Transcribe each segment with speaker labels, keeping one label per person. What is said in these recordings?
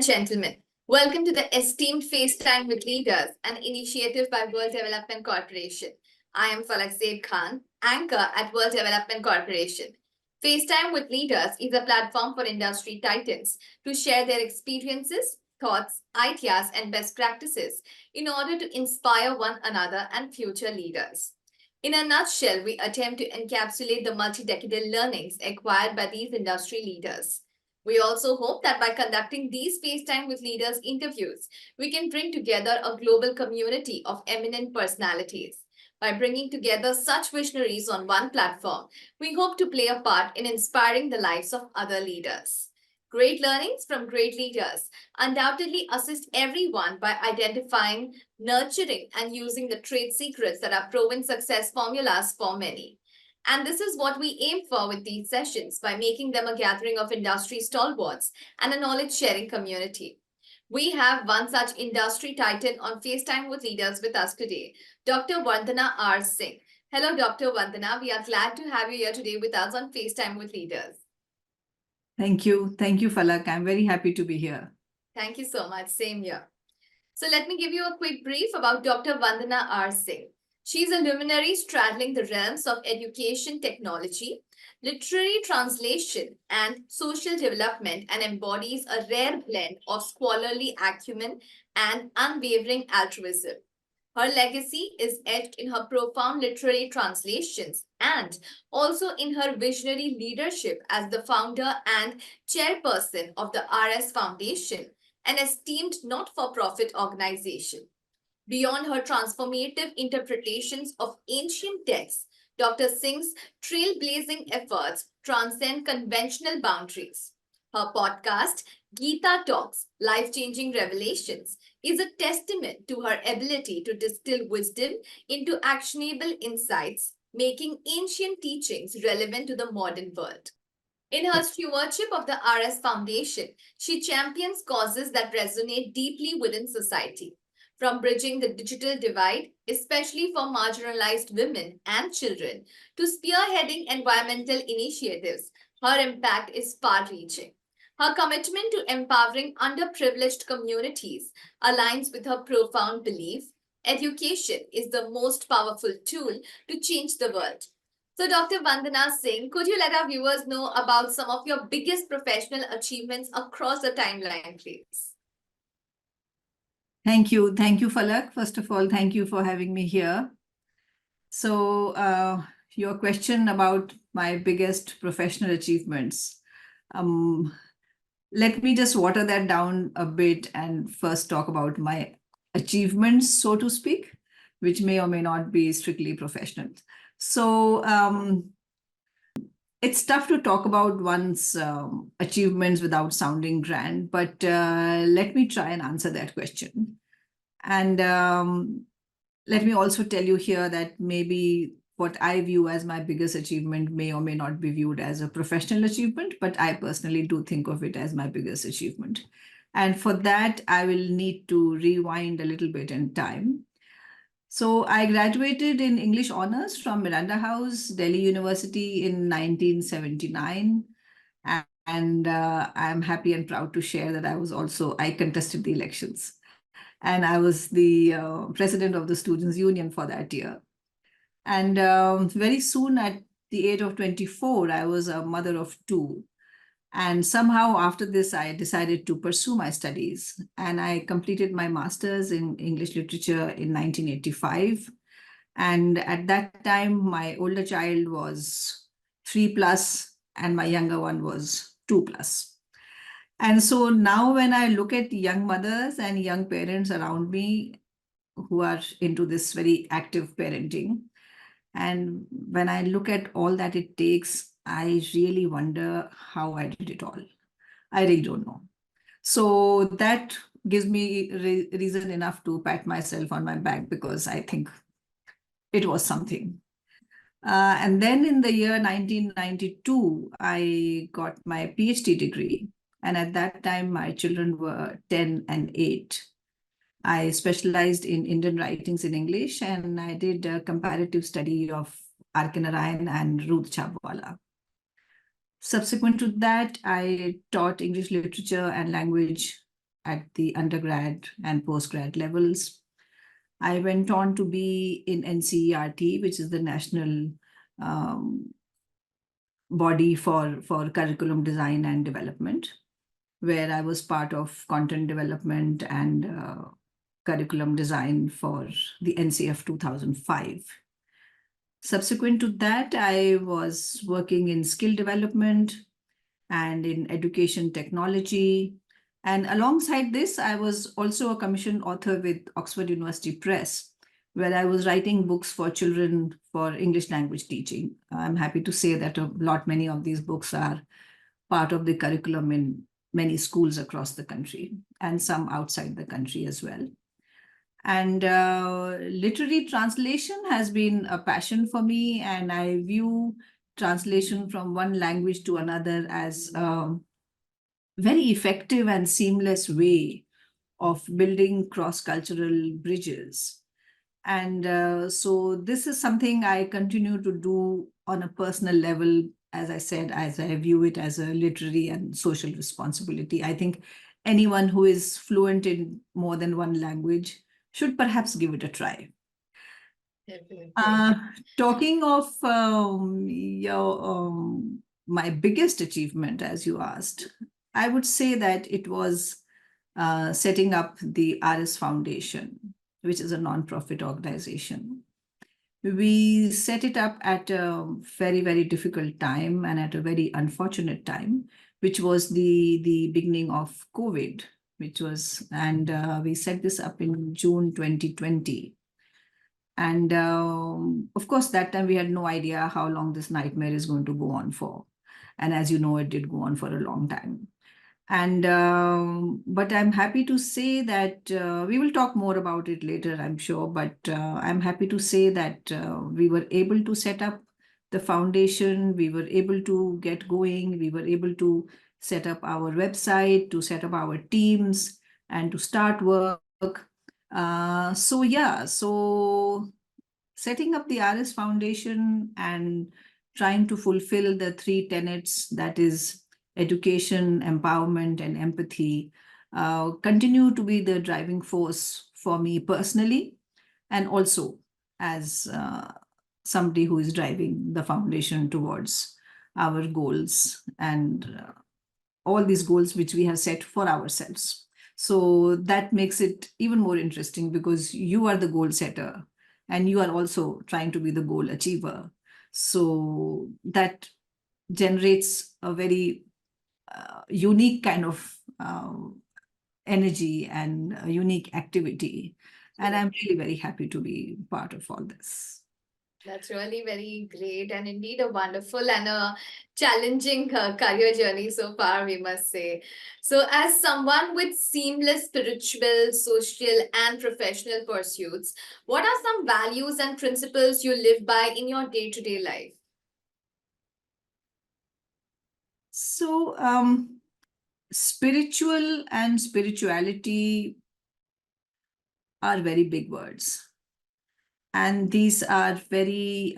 Speaker 1: and gentlemen, welcome to the Esteemed FaceTime with Leaders, an initiative by World Development Corporation. I am Falak Khan, anchor at World Development Corporation. FaceTime with Leaders is a platform for industry titans to share their experiences, thoughts, ideas, and best practices in order to inspire one another and future leaders. In a nutshell, we attempt to encapsulate the multi-decadal learnings acquired by these industry leaders. We also hope that by conducting these FaceTime with Leaders interviews, we can bring together a global community of eminent personalities. By bringing together such visionaries on one platform, we hope to play a part in inspiring the lives of other leaders. Great learnings from great leaders undoubtedly assist everyone by identifying, nurturing, and using the trade secrets that are proven success formulas for many. And this is what we aim for with these sessions by making them a gathering of industry stalwarts and a knowledge-sharing community. We have one such industry titan on FaceTime with Leaders with us today, Dr. Vandana R. Singh. Hello, Dr. Vandana. We are glad to have you here today with us on FaceTime with Leaders.
Speaker 2: Thank you. Thank you, Falak. I'm very happy to be here.
Speaker 1: Thank you so much. Same here. So let me give you a quick brief about Dr. Vandana R. Singh. She's a luminary straddling the realms of education technology, literary translation, and social development, and embodies a rare blend of scholarly acumen and unwavering altruism. Her legacy is etched in her profound literary translations and also in her visionary leadership as the founder and chairperson of the RS Foundation, an esteemed not-for-profit organization. Beyond her transformative interpretations of ancient texts, Dr. Singh's trailblazing efforts transcend conventional boundaries. Her podcast, Gita Talks, Life-Changing Revelations, is a testament to her ability to distill wisdom into actionable insights, making ancient teachings relevant to the modern world. In her stewardship of the RS Foundation, she champions causes that resonate deeply within society. From bridging the digital divide, especially for marginalized women and children, to spearheading environmental initiatives, her impact is far-reaching. Her commitment to empowering underprivileged communities aligns with her profound belief: education is the most powerful tool to change the world. So, Dr. Vandana Singh, could you let our viewers know about some of your biggest professional achievements across the timeline, please?
Speaker 2: Thank you. Thank you, Falak. First of all, thank you for having me here. So your question about my biggest professional achievements. Let me just water that down a bit and first talk about my achievements, so to speak, which may or may not be strictly professional. So it's tough to talk about one's achievements without sounding grand, but let me try and answer that question. And let me also tell you here that maybe what I view as my biggest achievement may or may not be viewed as a professional achievement, but I personally do think of it as my biggest achievement. And for that, I will need to rewind a little bit in time. So I graduated in English Honours from Miranda House, Delhi University in 1979. And I'm happy and proud to share that I contested the elections. And I was the president of the Students' Union for that year. And very soon at the age of 24, I was a mother of two. And somehow after this, I decided to pursue my studies. And I completed my master's in English literature in 1985. And at that time, my older child was 3+ and my younger one was 2+. And so now when I look at young mothers and young parents around me who are into this very active parenting, and when I look at all that it takes, I really wonder how I did it all. I really don't know. So that gives me reason enough to pat myself on my back because I think it was something. And then in the year 1992, I got my PhD degree. And at that time, my children were 10 and 8. I specialized in Indian writings in English, and I did a comparative study of R.K. Narayan and Ruth Chhabwala. Subsequent to that, I taught English literature and language at the undergrad and postgrad levels. I went on to be in NCERT, which is the national body for curriculum design and development, where I was part of content development and curriculum design for the NCF 2005. Subsequent to that, I was working in skill development and in education technology. And alongside this, I was also a commissioned author with Oxford University Press, where I was writing books for children for English language teaching. I'm happy to say that many of these books are part of the curriculum in many schools across the country and some outside the country as well. And literary translation has been a passion for me, and I view translation from one language to another as a very effective and seamless way of building cross-cultural bridges. And so this is something I continue to do on a personal level, as I said, as I view it as a literary and social responsibility. I think anyone who is fluent in more than one language should perhaps give it a try.
Speaker 1: Definitely.
Speaker 2: Talking of my biggest achievement, as you asked, I would say that it was setting up the RS Foundation, which is a non-profit organization. We set it up at a very, very difficult time and at a very unfortunate time, which was the beginning of COVID, and we set this up in June 2020. And of course, that time we had no idea how long this nightmare is going to go on for. And as you know, it did go on for a long time. And but I'm happy to say that we will talk more about it later, I'm sure. But I'm happy to say that we were able to set up the foundation. We were able to get going. We were able to set up our website, to set up our teams, and to start work. So setting up the RS Foundation and trying to fulfill the three tenets, that is education, empowerment, and empathy, continue to be the driving force for me personally, and also as somebody who is driving the foundation towards our goals and all these goals which we have set for ourselves. So that makes it even more interesting because you are the goal setter and you are also trying to be the goal achiever. So that generates a very unique kind of energy and a unique activity. And I'm really very happy to be part of all this.
Speaker 1: That's really very great and indeed a wonderful and a challenging career journey so far, we must say. So, as someone with seamless spiritual, social, and professional pursuits, what are some values and principles you live by in your day-to-day life?
Speaker 2: So, spiritual and spirituality are very big words. And these are very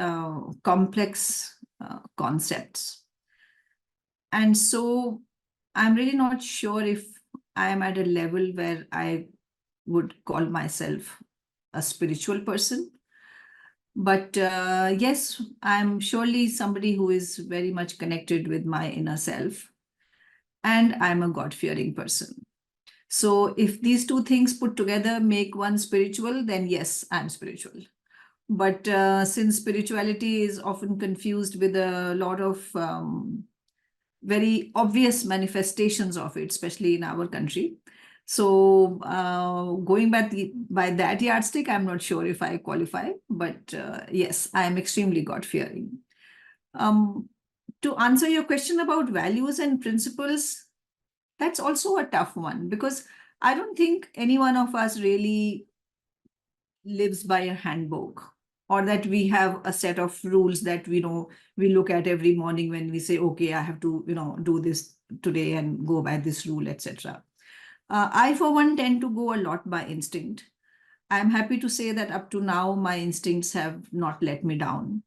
Speaker 2: complex concepts. And so I'm really not sure if I'm at a level where I would call myself a spiritual person. But yes, I'm surely somebody who is very much connected with my inner self. And I'm a God-fearing person. So if these two things put together make one spiritual, then yes, I'm spiritual. But since spirituality is often confused with a lot of very obvious manifestations of it, especially in our country. So going by that yardstick, I'm not sure if I qualify, but yes, I am extremely God-fearing. To answer your question about values and principles, that's also a tough one because I don't think any one of us really lives by a handbook, or that we have a set of rules that we look at every morning when we say, okay, I have to do this today and go by this rule, etc. I for one tend to go a lot by instinct. I'm happy to say that up to now my instincts have not let me down.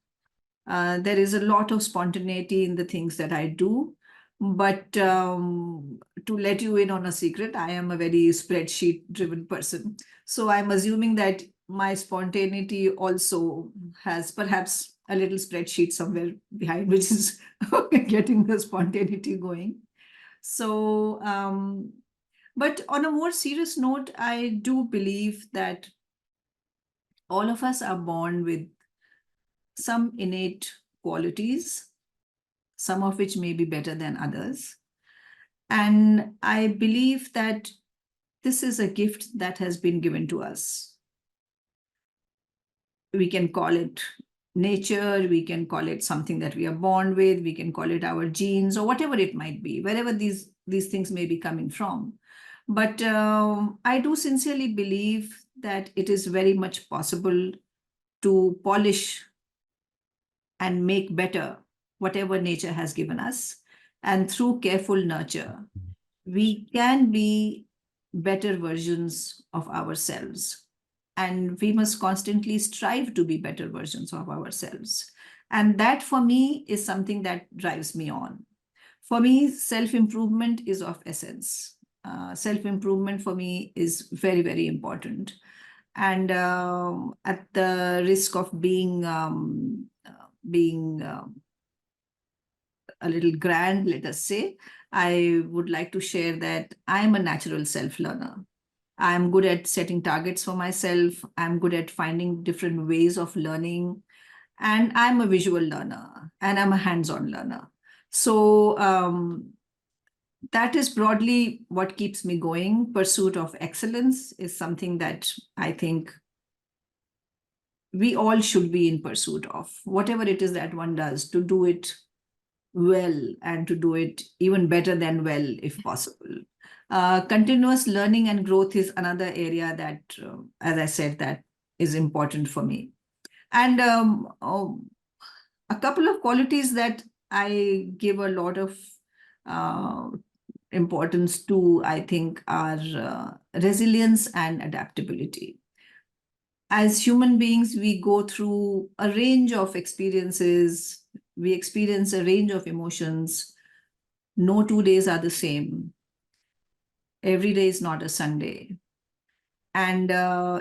Speaker 2: There is a lot of spontaneity in the things that I do. But to let you in on a secret, I am a very spreadsheet driven person. So I'm assuming that my spontaneity also has perhaps a little spreadsheet somewhere behind, which is getting the spontaneity going. So, but on a more serious note, I do believe that all of us are born with some innate qualities, some of which may be better than others. And I believe that this is a gift that has been given to us. We can call it nature, we can call it something that we are born with, we can call it our genes, or whatever it might be, wherever these things may be coming from. But I do sincerely believe that it is very much possible to polish and make better whatever nature has given us. And through careful nurture, we can be better versions of ourselves. And we must constantly strive to be better versions of ourselves. And that for me is something that drives me on. For me, self improvement is of essence. Self improvement for me is very, very important. And at the risk of being a little grand, let us say, I would like to share that I'm a natural self-learner. I'm good at setting targets for myself. I'm good at finding different ways of learning. And I'm a visual learner and I'm a hands-on learner. So that is broadly what keeps me going. Pursuit of excellence is something that I think we all should be in pursuit of. Whatever it is that one does, to do it well and to do it even better than well, if possible. Continuous learning and growth is another area that, as I said, that is important for me. And a couple of qualities that I give a lot of importance to, I think, are resilience and adaptability. As human beings, we go through a range of experiences, we experience a range of emotions. No 2 days are the same. Every day is not a Sunday. And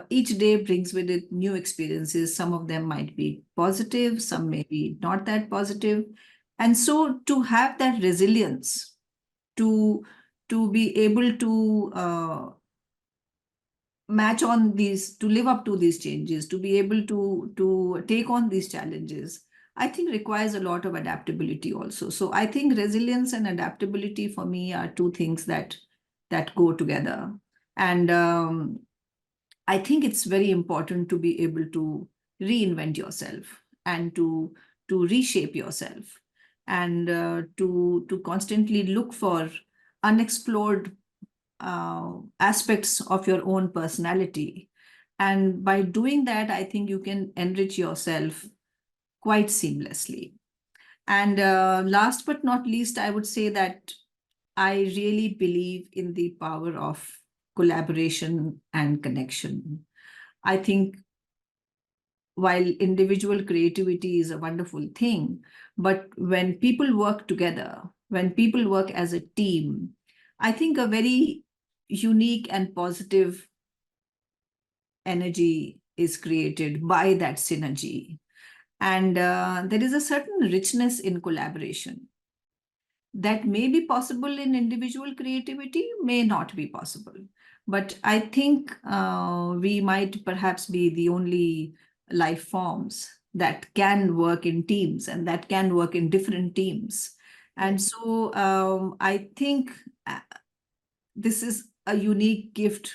Speaker 2: each day brings with it new experiences. Some of them might be positive, some may be not that positive. And so to have that resilience, to be able to match on these, to live up to these changes, to be able to take on these challenges, I think requires a lot of adaptability also. So I think resilience and adaptability for me are two things that go together. And I think it's very important to be able to reinvent yourself and to reshape yourself and to constantly look for unexplored aspects of your own personality. And by doing that, I think you can enrich yourself quite seamlessly. And last but not least, I would say that I really believe in the power of collaboration and connection. I think while individual creativity is a wonderful thing, but when people work together, when people work as a team, I think a very unique and positive energy is created by that synergy. And there is a certain richness in collaboration that may be possible in individual creativity, may not be possible. But I think we might perhaps be the only life forms that can work in teams and that can work in different teams. And so I think this is a unique gift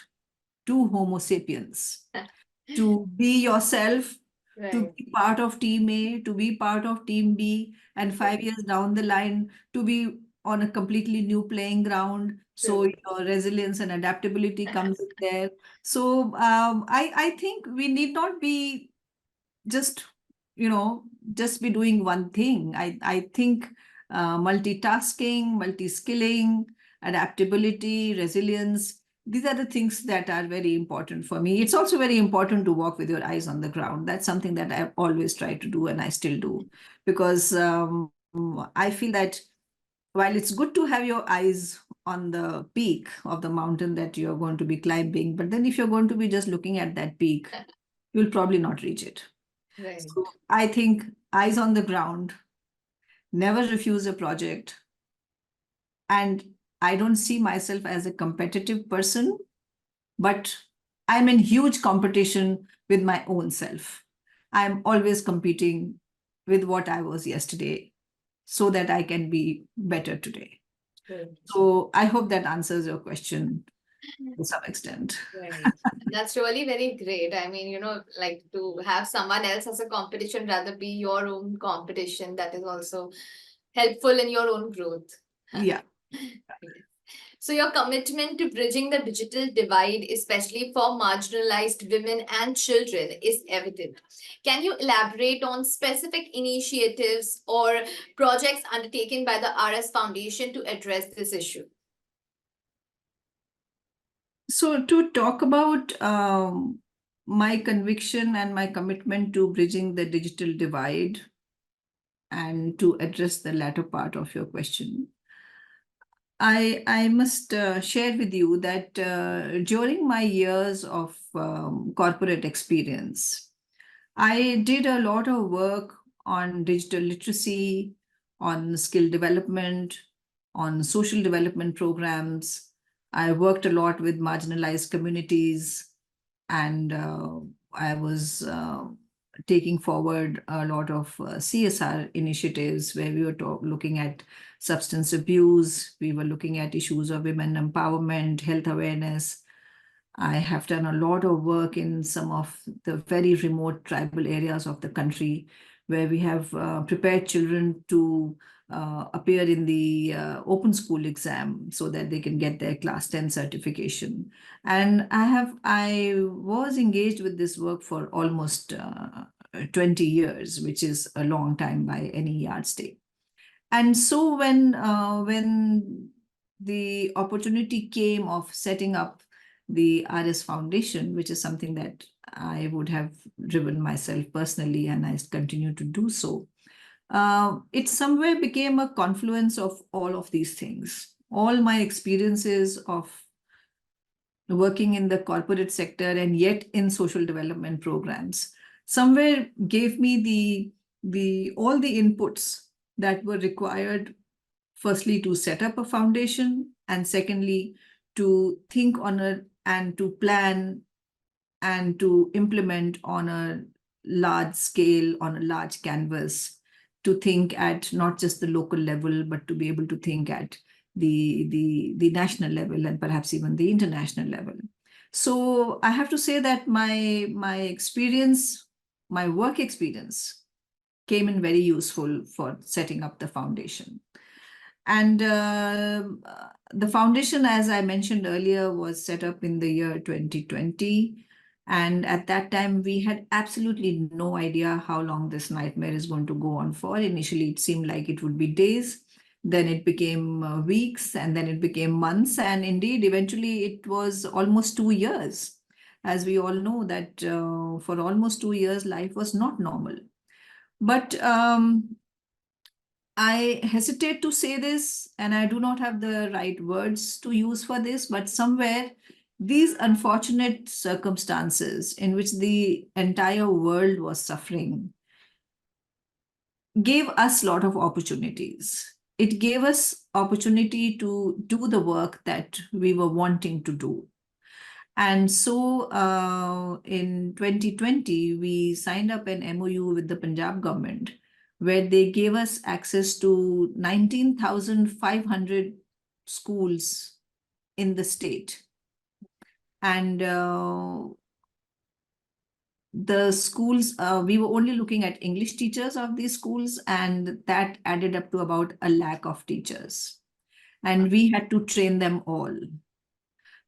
Speaker 2: to Homo sapiens to be yourself, to be part of team A, to be part of team B, and 5 years down the line to be on a completely new playing ground. So your resilience and adaptability comes in there. So I think we need not be just, just be doing one thing. I think multitasking, multi-skilling, adaptability, resilience, these are the things that are very important for me. It's also very important to walk with your eyes on the ground. That's something that I've always tried to do and I still do, because I feel that while it's good to have your eyes on the peak of the mountain that you're going to be climbing, but then if you're going to be just looking at that peak, you'll probably not reach it.
Speaker 1: Right.
Speaker 2: So I think eyes on the ground, never refuse a project. And I don't see myself as a competitive person, but I'm in huge competition with my own self. I'm always competing with what I was yesterday so that I can be better today.
Speaker 1: Good.
Speaker 2: So I hope that answers your question to some extent.
Speaker 1: Right. That's really very great. I mean, like to have someone else as a competition rather be your own competition, that is also helpful in your own growth.
Speaker 2: Yeah.
Speaker 1: So your commitment to bridging the digital divide, especially for marginalized women and children, is evident. Can you elaborate on specific initiatives or projects undertaken by the RS Foundation to address this issue?
Speaker 2: So to talk about my conviction and my commitment to bridging the digital divide and to address the latter part of your question, I must share with you that during my years of corporate experience, I did a lot of work on digital literacy, on skill development, on social development programs. I worked a lot with marginalized communities, and I was taking forward a lot of CSR initiatives where we were looking at substance abuse, we were looking at issues of women empowerment, health awareness. I have done a lot of work in some of the very remote tribal areas of the country where we have prepared children to appear in the open school exam so that they can get their class 10 certification. And I was engaged with this work for almost 20 years, which is a long time by any yardstick. And so when the opportunity came of setting up the RS Foundation, which is something that I would have driven myself personally, and I continue to do so, it somewhere became a confluence of all of these things. All my experiences of working in the corporate sector and yet in social development programs somewhere gave me the all the inputs that were required, firstly to set up a foundation, and secondly to think on a and to plan and to implement on a large scale, on a large canvas, to think at not just the local level, but to be able to think at the national level and perhaps even the international level. So I have to say that my experience, my work experience, came in very useful for setting up the foundation. And the foundation, as I mentioned earlier, was set up in the year 2020. And at that time, we had absolutely no idea how long this nightmare is going to go on for. Initially, it seemed like it would be days. Then it became weeks, and then it became months. And indeed, eventually, it was almost 2 years. As we all know that for almost 2 years, life was not normal. But I hesitate to say this, and I do not have the right words to use for this, but somewhere these unfortunate circumstances in which the entire world was suffering gave us a lot of opportunities. It gave us opportunity to do the work that we were wanting to do. And so in 2020, we signed up an MOU with the Punjab government where they gave us access to 19,500 schools in the state. And the schools, we were only looking at English teachers of these schools, and that added up to about 1 lakh of teachers. And we had to train them all.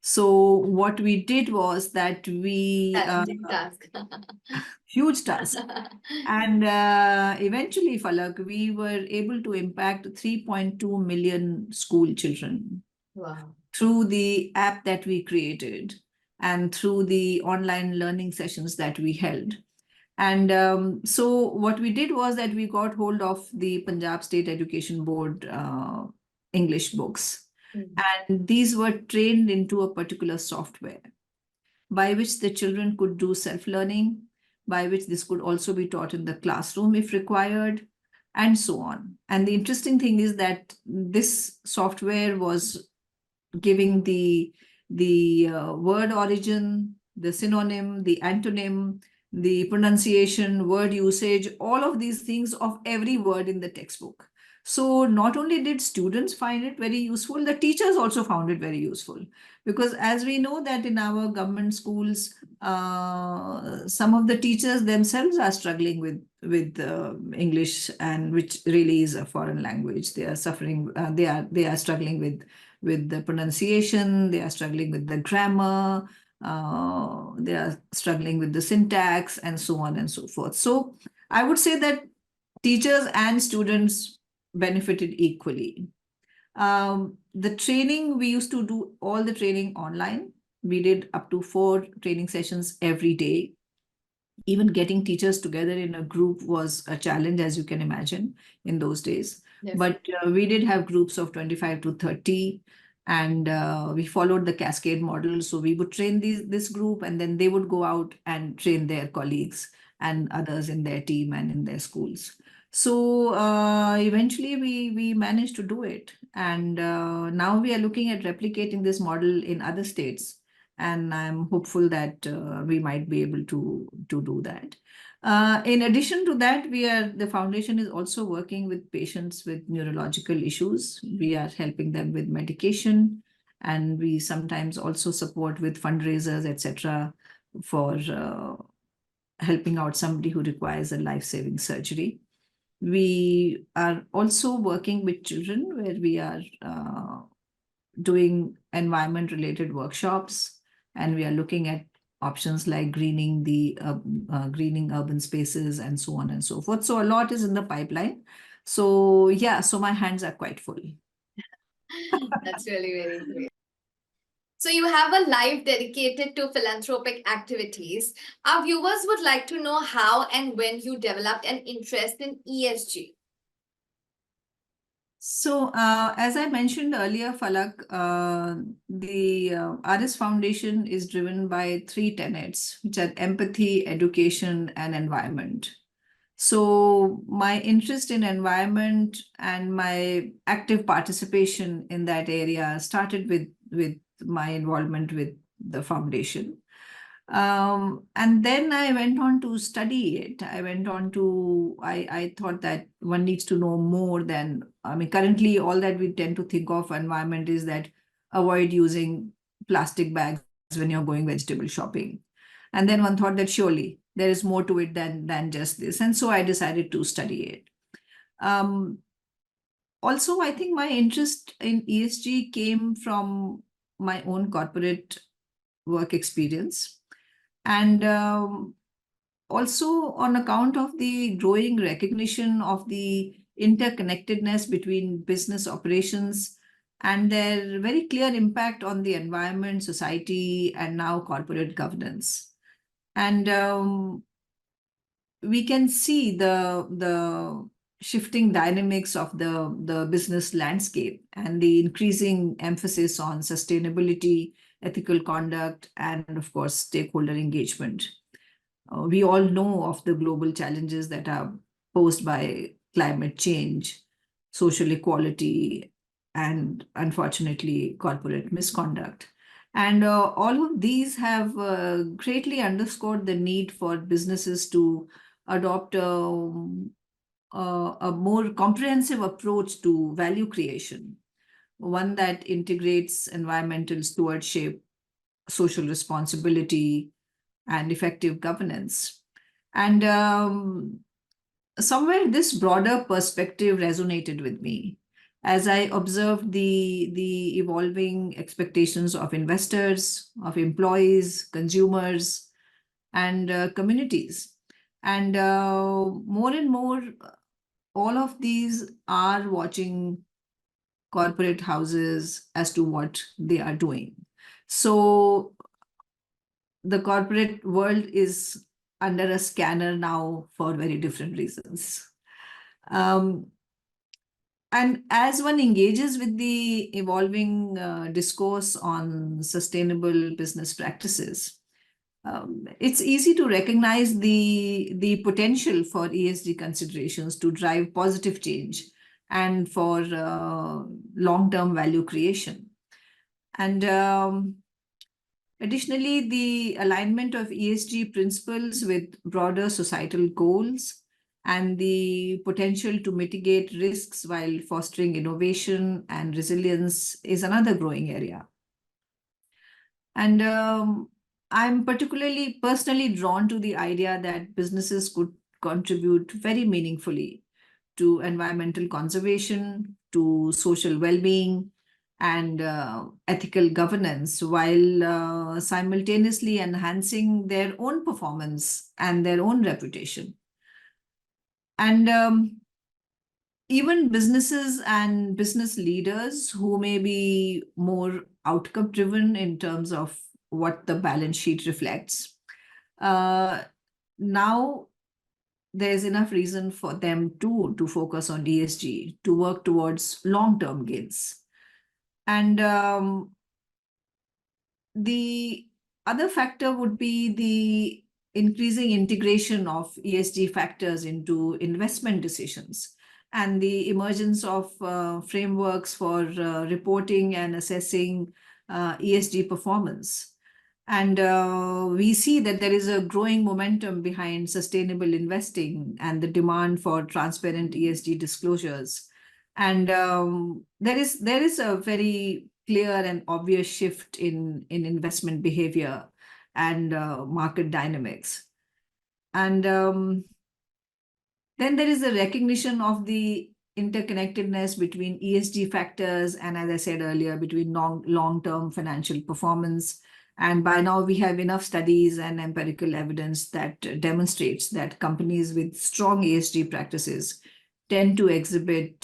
Speaker 2: So what we did was that we
Speaker 1: Challenging task.
Speaker 2: huge task. And eventually, Falak, we were able to impact 3.2 million school children.
Speaker 1: Wow.
Speaker 2: Through the app that we created and through the online learning sessions that we held. And so what we did was that we got hold of the Punjab State Education Board English books.
Speaker 1: Mm.
Speaker 2: And these were trained into a particular software by which the children could do self-learning, by which this could also be taught in the classroom if required, and so on. And the interesting thing is that this software was giving the word origin, the synonym, the antonym, the pronunciation, word usage, all of these things of every word in the textbook. So not only did students find it very useful, the teachers also found it very useful. Because as we know that in our government schools, some of the teachers themselves are struggling with English, and which really is a foreign language. They are suffering. They are struggling with the pronunciation. They are struggling with the grammar. They are struggling with the syntax, and so on and so forth. So I would say that teachers and students benefited equally. The training, we used to do all the training online. We did up to 4 training sessions every day. Even getting teachers together in a group was a challenge, as you can imagine, in those days.
Speaker 1: Yes.
Speaker 2: But we did have groups of 25 to 30, and we followed the cascade model. So we would train this group, and then they would go out and train their colleagues and others in their team and in their schools. So eventually we managed to do it. And now we are looking at replicating this model in other states. And I'm hopeful that we might be able to do that. In addition to that, the foundation is also working with patients with neurological issues. We are helping them with medication, and we sometimes also support with fundraisers, etc., for helping out somebody who requires a life-saving surgery. We are also working with children, where we are doing environment-related workshops, and we are looking at options like greening greening urban spaces and so on and so forth. So a lot is in the pipeline. So yeah, so my hands are quite full.
Speaker 1: That's really very great. So you have a life dedicated to philanthropic activities. Our viewers would like to know how and when you developed an interest in ESG.
Speaker 2: So, as I mentioned earlier, Falak, the RS Foundation is driven by 3 tenets, which are empathy, education, and environment. So, my interest in environment and my active participation in that area started with my involvement with the foundation. And then I went on to study it. I thought that one needs to know more than, I mean, currently all that we tend to think of environment is that avoid using plastic bags when you're going vegetable shopping. And then one thought that surely there is more to it than just this. And so I decided to study it. Also, I think my interest in ESG came from my own corporate work experience. And also on account of the growing recognition of the interconnectedness between business operations and their very clear impact on the environment, society, and now corporate governance. And we can see the shifting dynamics of the business landscape and the increasing emphasis on sustainability, ethical conduct, and of course, stakeholder engagement. We all know of the global challenges that are posed by climate change, social equality, and unfortunately, corporate misconduct. And all of these have greatly underscored the need for businesses to adopt a more comprehensive approach to value creation, one that integrates environmental stewardship, social responsibility, and effective governance. And somewhere this broader perspective resonated with me as I observed the evolving expectations of investors, of employees, consumers, and communities. And more and more, all of these are watching corporate houses as to what they are doing. So the corporate world is under a scanner now for very different reasons. And as one engages with the evolving discourse on sustainable business practices, it's easy to recognize the potential for ESG considerations to drive positive change and for long-term value creation. And additionally, the alignment of ESG principles with broader societal goals and the potential to mitigate risks while fostering innovation and resilience is another growing area. And I'm particularly personally drawn to the idea that businesses could contribute very meaningfully to environmental conservation, to social well-being, and ethical governance, while simultaneously enhancing their own performance and their own reputation. And even businesses and business leaders who may be more outcome driven in terms of what the balance sheet reflects, now there's enough reason for them to focus on ESG, to work towards long-term gains. And the other factor would be the increasing integration of ESG factors into investment decisions and the emergence of frameworks for reporting and assessing ESG performance. And we see that there is a growing momentum behind sustainable investing and the demand for transparent ESG disclosures. And there is a very clear and obvious shift in investment behavior and market dynamics. And then there is a recognition of the interconnectedness between ESG factors and, as I said earlier, between long-term financial performance. And by now we have enough studies and empirical evidence that demonstrates that companies with strong ESG practices tend to exhibit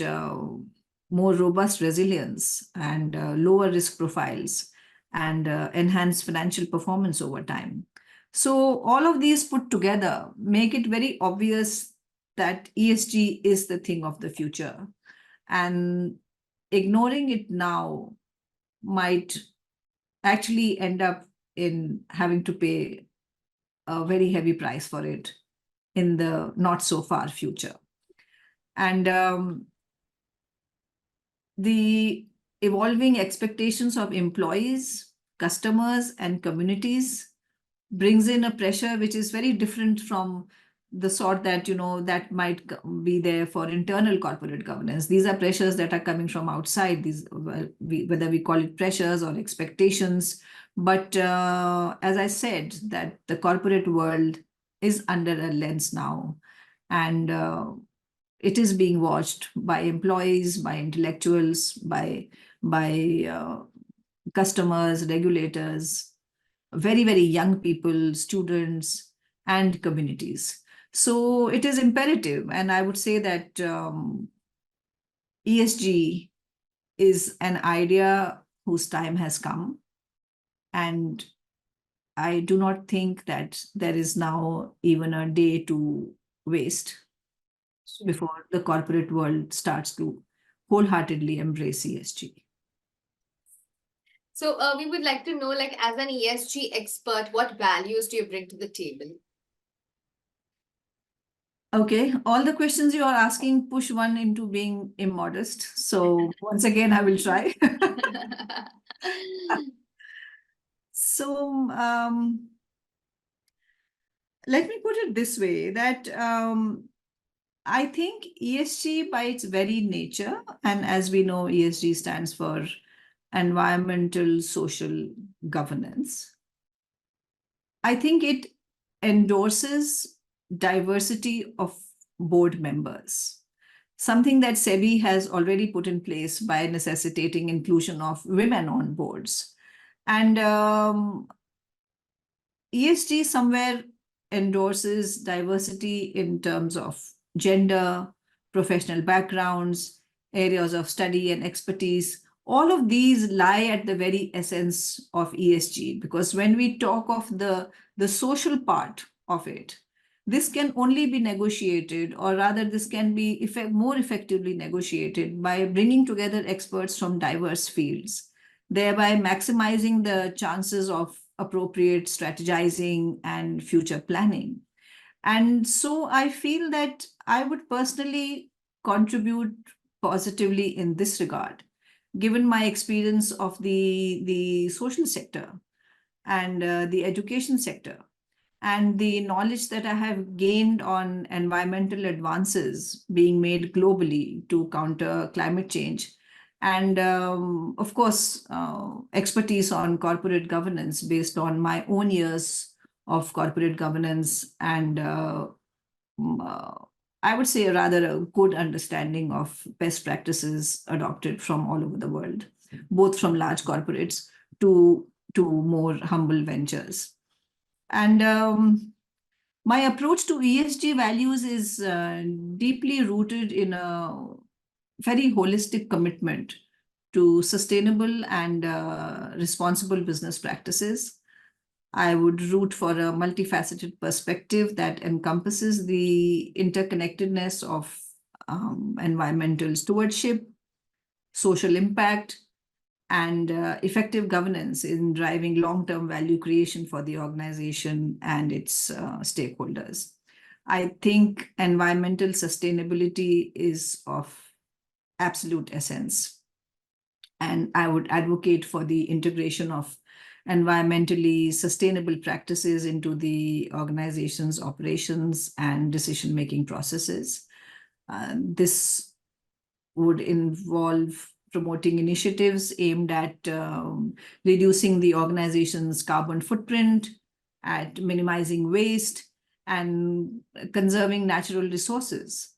Speaker 2: more robust resilience and lower risk profiles and enhance financial performance over time. So all of these put together make it very obvious that ESG is the thing of the future. And ignoring it now might actually end up in having to pay a very heavy price for it in the not so far future. And the evolving expectations of employees, customers, and communities brings in a pressure which is very different from the sort that, that might be there for internal corporate governance. These are pressures that are coming from outside, whether we call it pressures or expectations. But as I said, that the corporate world is under a lens now, and it is being watched by employees, by intellectuals, by customers, regulators, very, very young people, students, and communities. So it is imperative. And I would say that ESG is an idea whose time has come. And I do not think that there is now even a day to waste before the corporate world starts to wholeheartedly embrace ESG.
Speaker 1: So we would like to know, like, as an ESG expert, what values do you bring to the table?
Speaker 2: Okay, all the questions you are asking push one into being immodest. So once again, I will try. So let me put it this way, that I think ESG by its very nature, and as we know, ESG stands for environmental social governance. I think it endorses diversity of board members, something that SEBI has already put in place by necessitating inclusion of women on boards. And ESG somewhere endorses diversity in terms of gender, professional backgrounds, areas of study and expertise. All of these lie at the very essence of ESG, because when we talk of the social part of it, this can only be negotiated, or rather this can be more effectively negotiated by bringing together experts from diverse fields, thereby maximizing the chances of appropriate strategizing and future planning. And so I feel that I would personally contribute positively in this regard, given my experience of the social sector and the education sector, and the knowledge that I have gained on environmental advances being made globally to counter climate change. And of course, expertise on corporate governance based on my own years of corporate governance and I would say rather a good understanding of best practices adopted from all over the world, both from large corporates to more humble ventures. And my approach to ESG values is deeply rooted in a very holistic commitment to sustainable and responsible business practices. I would root for a multifaceted perspective that encompasses the interconnectedness of environmental stewardship, social impact, and effective governance in driving long-term value creation for the organization and its stakeholders. I think environmental sustainability is of absolute essence. And I would advocate for the integration of environmentally sustainable practices into the organization's operations and decision-making processes. This would involve promoting initiatives aimed at reducing the organization's carbon footprint, at minimizing waste, and conserving natural resources.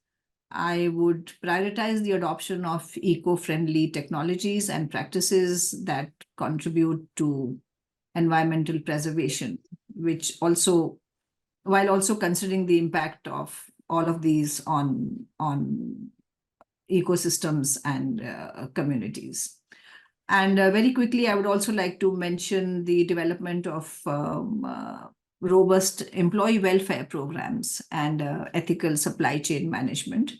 Speaker 2: I would prioritize the adoption of eco-friendly technologies and practices that contribute to environmental preservation, which also, while also considering the impact of all of these on ecosystems and communities. And very quickly, I would also like to mention the development of robust employee welfare programs and ethical supply chain management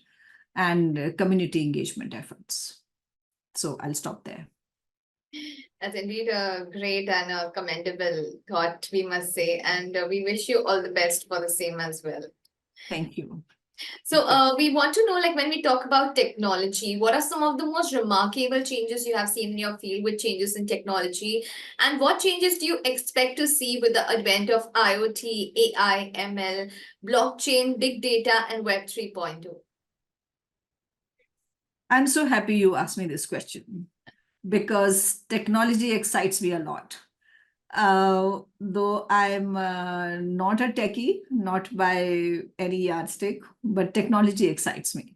Speaker 2: and community engagement efforts. So I'll stop there.
Speaker 1: That's indeed a great and a commendable thought, we must say. And we wish you all the best for the same as well.
Speaker 2: Thank you.
Speaker 1: So we want to know, like, when we talk about technology, what are some of the most remarkable changes you have seen in your field with changes in technology? And what changes do you expect to see with the advent of IoT, AI, ML, blockchain, big data, and Web 3.0?
Speaker 2: I'm so happy you asked me this question because technology excites me a lot. Though I'm not a techie, not by any yardstick, but technology excites me.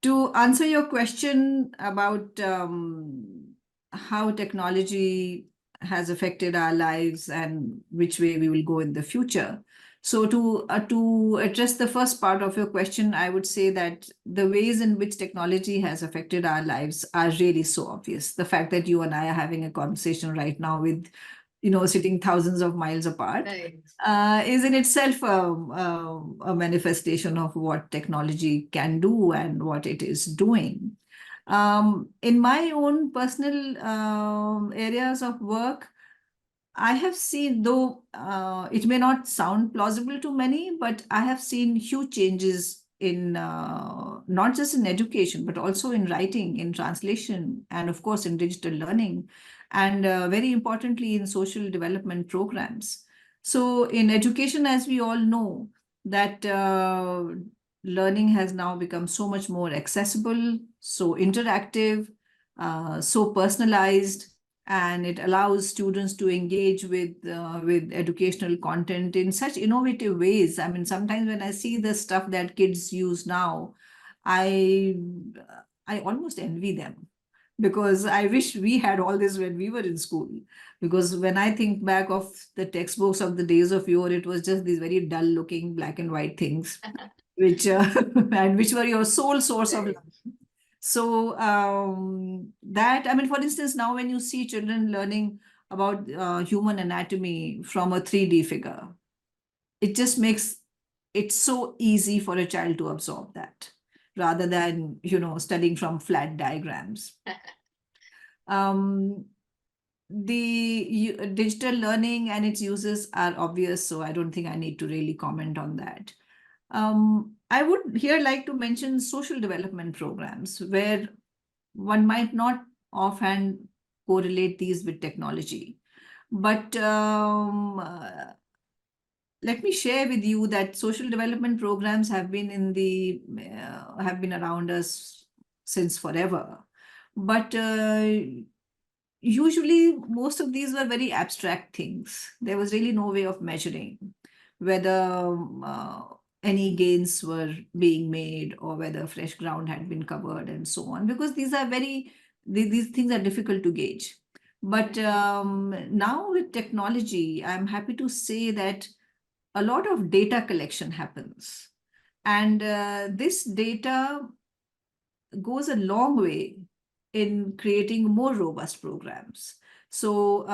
Speaker 2: To answer your question about how technology has affected our lives and which way we will go in the future. So to address the first part of your question, I would say that the ways in which technology has affected our lives are really so obvious. The fact that you and I are having a conversation right now with, sitting thousands of miles apart,
Speaker 1: Right.
Speaker 2: is in itself a manifestation of what technology can do and what it is doing. In my own personal areas of work, I have seen, though it may not sound plausible to many, but I have seen huge changes in not just in education, but also in writing, in translation, and of course in digital learning, and very importantly in social development programs. So in education, as we all know, that learning has now become so much more accessible, so interactive, so personalized, and it allows students to engage with educational content in such innovative ways. I mean, sometimes when I see the stuff that kids use now, I almost envy them, because I wish we had all this when we were in school. Because when I think back of the textbooks of the days of yore, it was just these very dull looking black and white things, which and which were your sole source of learning. So that, I mean, for instance, now when you see children learning about human anatomy from a 3D figure, it just makes it's so easy for a child to absorb that rather than, studying from flat diagrams. The digital learning and its uses are obvious, so I don't think I need to really comment on that. I would here like to mention social development programs where one might not offhand correlate these with technology. But let me share with you that social development programs have been have been around us since forever. But usually most of these were very abstract things. There was really no way of measuring whether any gains were being made or whether fresh ground had been covered and so on, because these things are difficult to gauge. But now with technology, I'm happy to say that a lot of data collection happens. And this data goes a long way in creating more robust programs. So,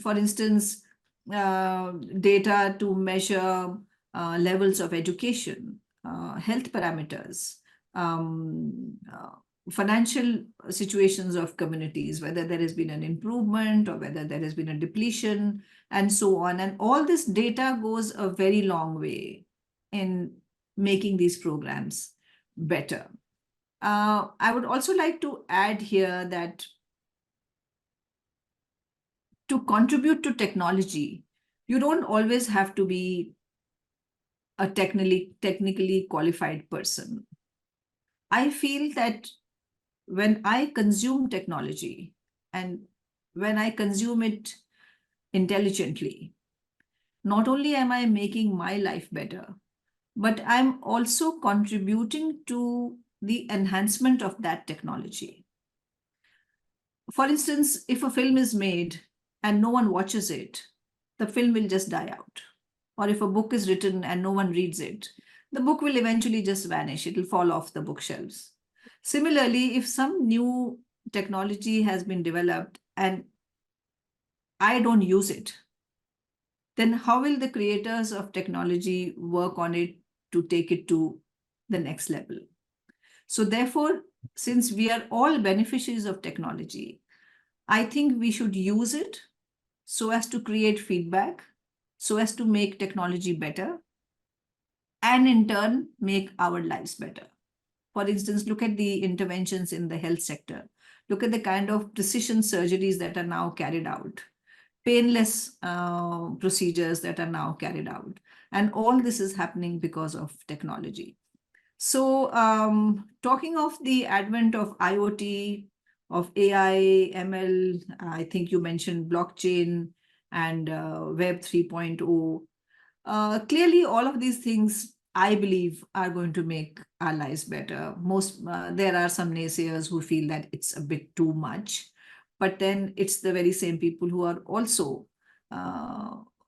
Speaker 2: for instance, data to measure levels of education, health parameters, financial situations of communities, whether there has been an improvement or whether there has been a depletion, and so on. And all this data goes a very long way in making these programs better. I would also like to add here that to contribute to technology, you don't always have to be a technically qualified person. I feel that when I consume technology and when I consume it intelligently, not only am I making my life better, but I'm also contributing to the enhancement of that technology. For instance, if a film is made and no one watches it, the film will just die out. Or if a book is written and no one reads it, the book will eventually just vanish. It will fall off the bookshelves. Similarly, if some new technology has been developed and I don't use it, then how will the creators of technology work on it to take it to the next level? So therefore, since we are all beneficiaries of technology, I think we should use it so as to create feedback, so as to make technology better, and in turn, make our lives better. For instance, look at the interventions in the health sector. Look at the kind of precision surgeries that are now carried out, painless procedures that are now carried out. And all this is happening because of technology. So talking of the advent of IoT, of AI, ML, I think you mentioned blockchain and Web 3.0. Clearly, all of these things, I believe, are going to make our lives better. There are some naysayers who feel that it's a bit too much, but then it's the very same people who are also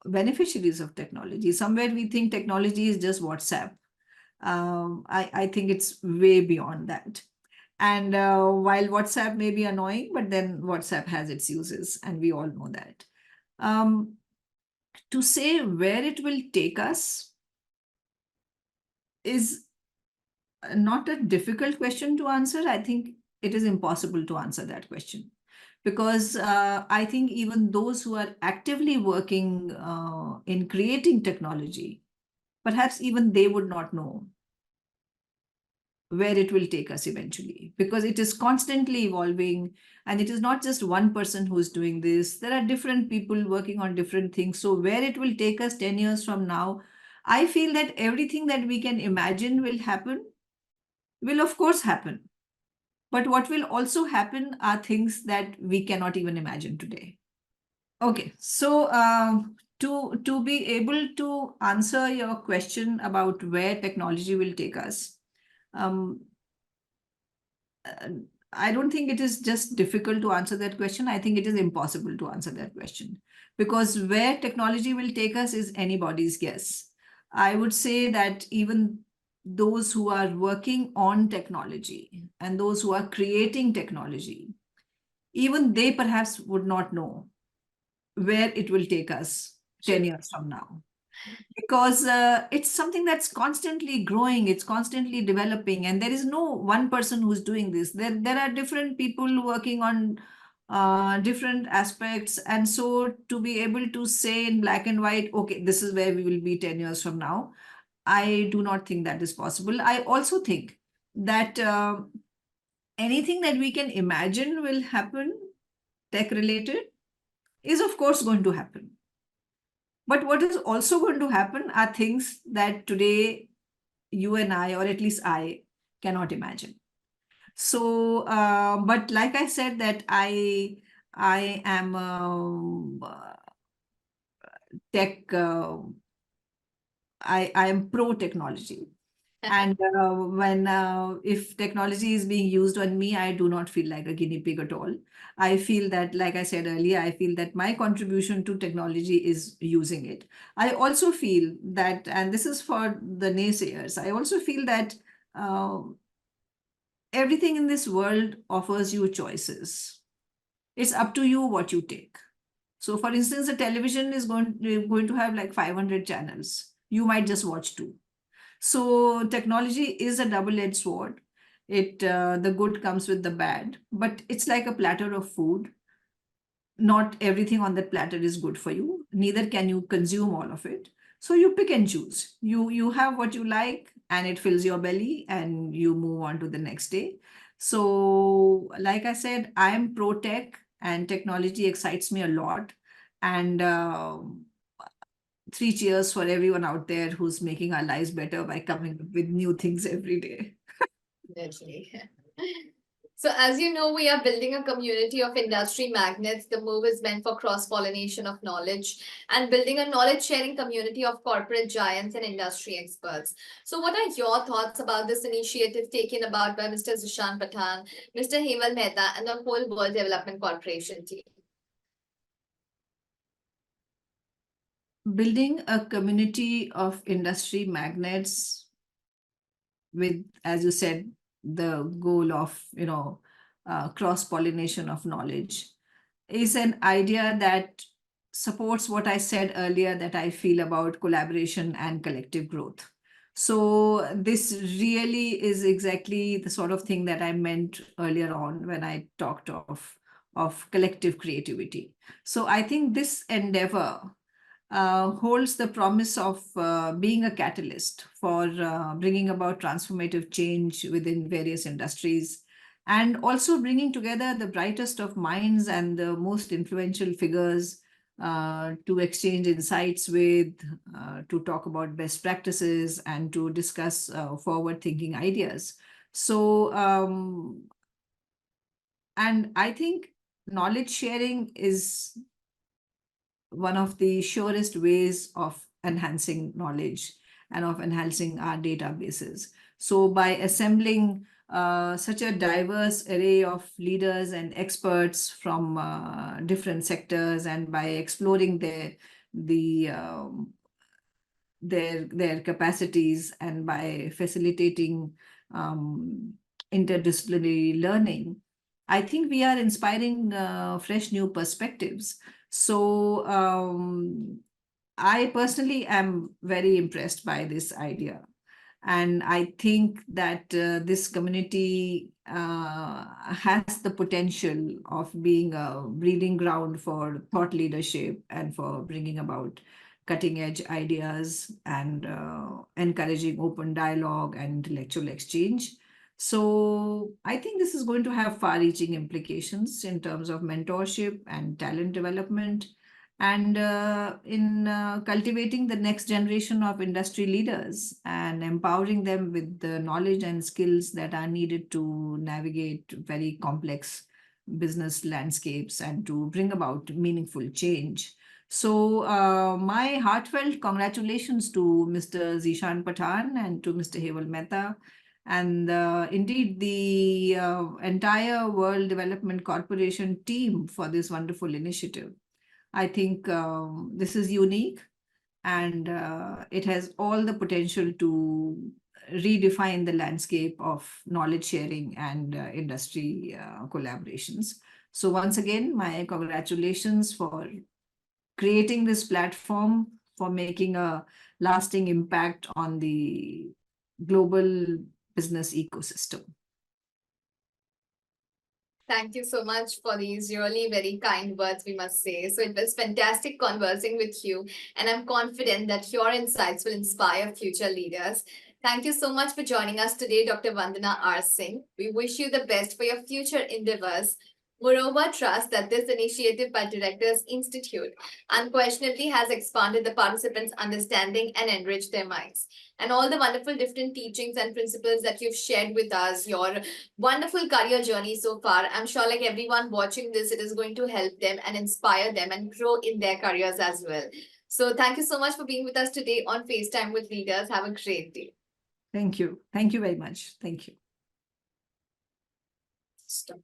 Speaker 2: beneficiaries of technology. Somewhere we think technology is just WhatsApp. I think it's way beyond that. And while WhatsApp may be annoying, but then WhatsApp has its uses, and we all know that. To say where it will take us is not a difficult question to answer. I think it is impossible to answer that question, because I think even those who are actively working in creating technology, perhaps even they would not know where it will take us eventually, because it is constantly evolving, and it is not just one person who's doing this. There are different people working on different things. So where it will take us 10 years from now, I feel that everything that we can imagine will of course happen. But what will also happen are things that we cannot even imagine today. Okay, so to be able to answer your question about where technology will take us, I don't think it is just difficult to answer that question. I think it is impossible to answer that question, because where technology will take us is anybody's guess. I would say that even those who are working on technology and those who are creating technology, even they perhaps would not know where it will take us 10 years from now. because it's something that's constantly growing, it's constantly developing, and there is no one person who's doing this. There are different people working on different aspects, and so to be able to say in black and white, okay, this is where we will be 10 years from now, I do not think that is possible. I also think that anything that we can imagine will happen tech related is of course going to happen. But what is also going to happen are things that today you and I, or at least I, cannot imagine. So, but like I said, that I am tech. I am pro technology. And when if technology is being used on me, I do not feel like a guinea pig at all. I feel that, like I said earlier, I feel that my contribution to technology is using it. I also feel that, and this is for the naysayers, I also feel that uh, everything in this world offers you choices. It's up to you what you take. So, for instance, the television is going to have like 500 channels. You might just watch two. So technology is a double-edged sword. The good comes with the bad, but it's like a platter of food. Not everything on that platter is good for you. Neither can you consume all of it. So you pick and choose. You have what you like, and it fills your belly, and you move on to the next day. So, like I said, I am pro tech, and technology excites me a lot. And three cheers for everyone out there who's making our lives better by coming up with new things every day.
Speaker 1: Definitely. So as you know, we are building a community of industry magnets. The move is meant for cross-pollination of knowledge and building a knowledge-sharing community of corporate giants and industry experts. So what are your thoughts about this initiative taken about by Mr. Zishan Pathan, Mr. Hemal Mehta, and the whole World Development Corporation team?
Speaker 2: Building a community of industry magnets with, as you said, the goal of, cross-pollination of knowledge is an idea that supports what I said earlier that I feel about collaboration and collective growth. So this really is exactly the sort of thing that I meant earlier on when I talked of collective creativity. So I think this endeavor holds the promise of being a catalyst for bringing about transformative change within various industries, and also bringing together the brightest of minds and the most influential figures to exchange insights with, to talk about best practices, and to discuss forward-thinking ideas. So, and I think knowledge sharing is one of the surest ways of enhancing knowledge and of enhancing our databases. So by assembling such a diverse array of leaders and experts from different sectors, and by exploring the their capacities, and by facilitating interdisciplinary learning, I think we are inspiring fresh new perspectives. So I personally am very impressed by this idea. And I think that this community has the potential of being a breeding ground for thought leadership and for bringing about cutting edge ideas, and encouraging open dialogue and intellectual exchange. So I think this is going to have far reaching implications in terms of mentorship and talent development, and in cultivating the next generation of industry leaders and empowering them with the knowledge and skills that are needed to navigate very complex business landscapes and to bring about meaningful change. So, my heartfelt congratulations to Mr. Zishan Pathan and to Mr. Heval Mehta, and indeed the entire World Development Corporation team for this wonderful initiative. I think this is unique, and it has all the potential to redefine the landscape of knowledge sharing and industry collaborations. So once again, my congratulations for creating this platform for making a lasting impact on the global business ecosystem.
Speaker 1: Thank you so much for these really very kind words, we must say. So it was fantastic conversing with you, and I'm confident that your insights will inspire future leaders. Thank you so much for joining us today, Dr. Vandana R. Singh. We wish you the best for your future endeavors. Moreover, trust that this initiative by Directors Institute unquestionably has expanded the participants' understanding and enriched their minds. And all the wonderful different teachings and principles that you've shared with us, your wonderful career journey so far, I'm sure like everyone watching this, it is going to help them and inspire them and grow in their careers as well. So thank you so much for being with us today on FaceTime with Leaders. Have a great day.
Speaker 2: Thank you. Thank you very much. Thank you.
Speaker 1: Stop.